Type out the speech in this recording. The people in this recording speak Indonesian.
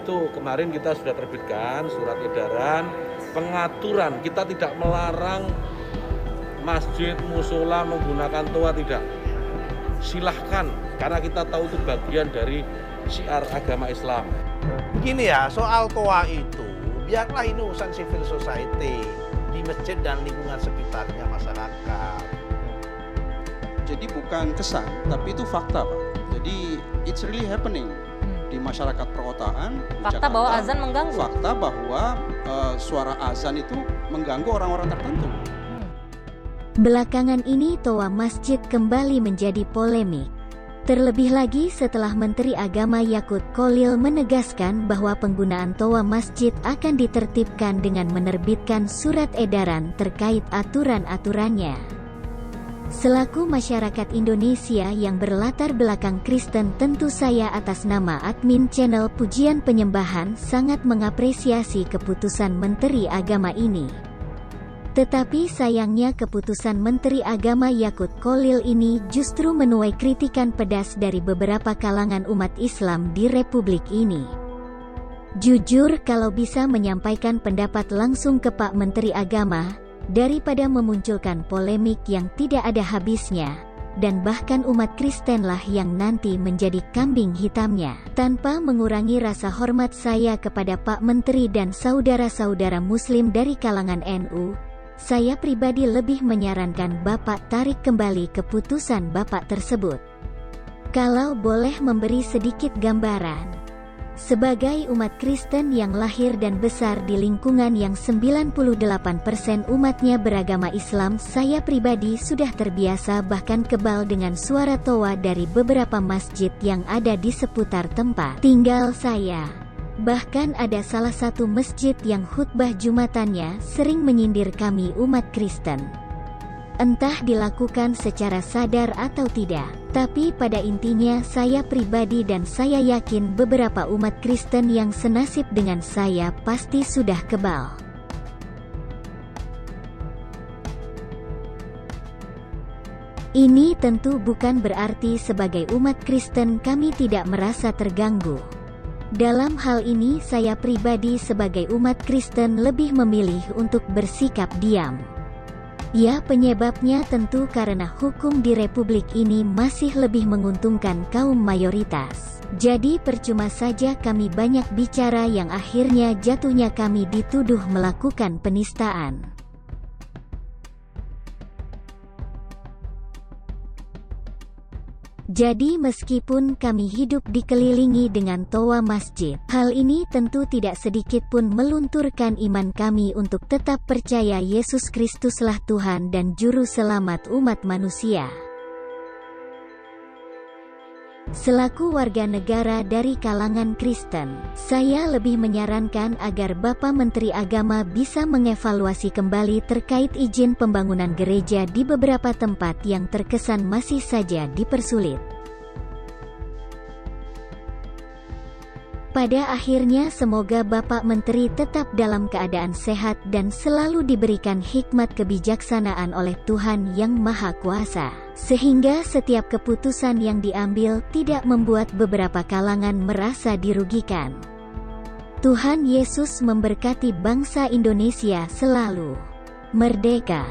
itu kemarin kita sudah terbitkan surat edaran pengaturan. Kita tidak melarang masjid, musola menggunakan toa, tidak. Silahkan, karena kita tahu itu bagian dari syiar agama Islam. Begini ya, soal toa itu, biarlah ini urusan civil society di masjid dan lingkungan sekitarnya masyarakat. Jadi bukan kesan, tapi itu fakta, Pak. Jadi it's really happening di masyarakat perkotaan. Fakta Jakarta, bahwa azan mengganggu. Fakta bahwa suara azan itu mengganggu orang-orang tertentu. Belakangan ini toa masjid kembali menjadi polemik. Terlebih lagi setelah Menteri Agama Yakut Kholil menegaskan bahwa penggunaan toa masjid akan ditertibkan dengan menerbitkan surat edaran terkait aturan-aturannya. Selaku masyarakat Indonesia yang berlatar belakang Kristen, tentu saya atas nama admin channel Pujian Penyembahan sangat mengapresiasi keputusan Menteri Agama ini. Tetapi sayangnya keputusan Menteri Agama Yakut Kholil ini justru menuai kritikan pedas dari beberapa kalangan umat Islam di Republik ini. Jujur, kalau bisa menyampaikan pendapat langsung ke Pak Menteri Agama, daripada memunculkan polemik yang tidak ada habisnya, dan bahkan umat Kristenlah yang nanti menjadi kambing hitamnya. Tanpa mengurangi rasa hormat saya kepada Pak Menteri dan saudara-saudara Muslim dari kalangan NU, saya pribadi lebih menyarankan Bapak tarik kembali keputusan Bapak tersebut. Kalau boleh memberi sedikit gambaran, sebagai umat Kristen yang lahir dan besar di lingkungan yang 98% umatnya beragama Islam, saya pribadi sudah terbiasa bahkan kebal dengan suara toa dari beberapa masjid yang ada di seputar tempat tinggal saya. Bahkan ada salah satu masjid yang khutbah Jumatannya sering menyindir kami umat Kristen. Entah dilakukan secara sadar atau tidak, tapi pada intinya saya pribadi dan saya yakin beberapa umat Kristen yang senasib dengan saya pasti sudah kebal. Ini tentu bukan berarti sebagai umat Kristen kami tidak merasa terganggu. Dalam hal ini saya pribadi sebagai umat Kristen lebih memilih untuk bersikap diam. Ya, penyebabnya tentu karena hukum di Republik ini masih lebih menguntungkan kaum mayoritas. Jadi percuma saja kami banyak bicara yang akhirnya jatuhnya kami dituduh melakukan penistaan. Jadi meskipun kami hidup dikelilingi dengan toa masjid, hal ini tentu tidak sedikit pun melunturkan iman kami untuk tetap percaya Yesus Kristuslah Tuhan dan Juru Selamat umat manusia. Selaku warga negara dari kalangan Kristen, saya lebih menyarankan agar Bapak Menteri Agama bisa mengevaluasi kembali terkait izin pembangunan gereja di beberapa tempat yang terkesan masih saja dipersulit. Pada akhirnya semoga Bapak Menteri tetap dalam keadaan sehat dan selalu diberikan hikmat kebijaksanaan oleh Tuhan Yang Maha Kuasa, sehingga setiap keputusan yang diambil tidak membuat beberapa kalangan merasa dirugikan. Tuhan Yesus memberkati bangsa Indonesia selalu merdeka.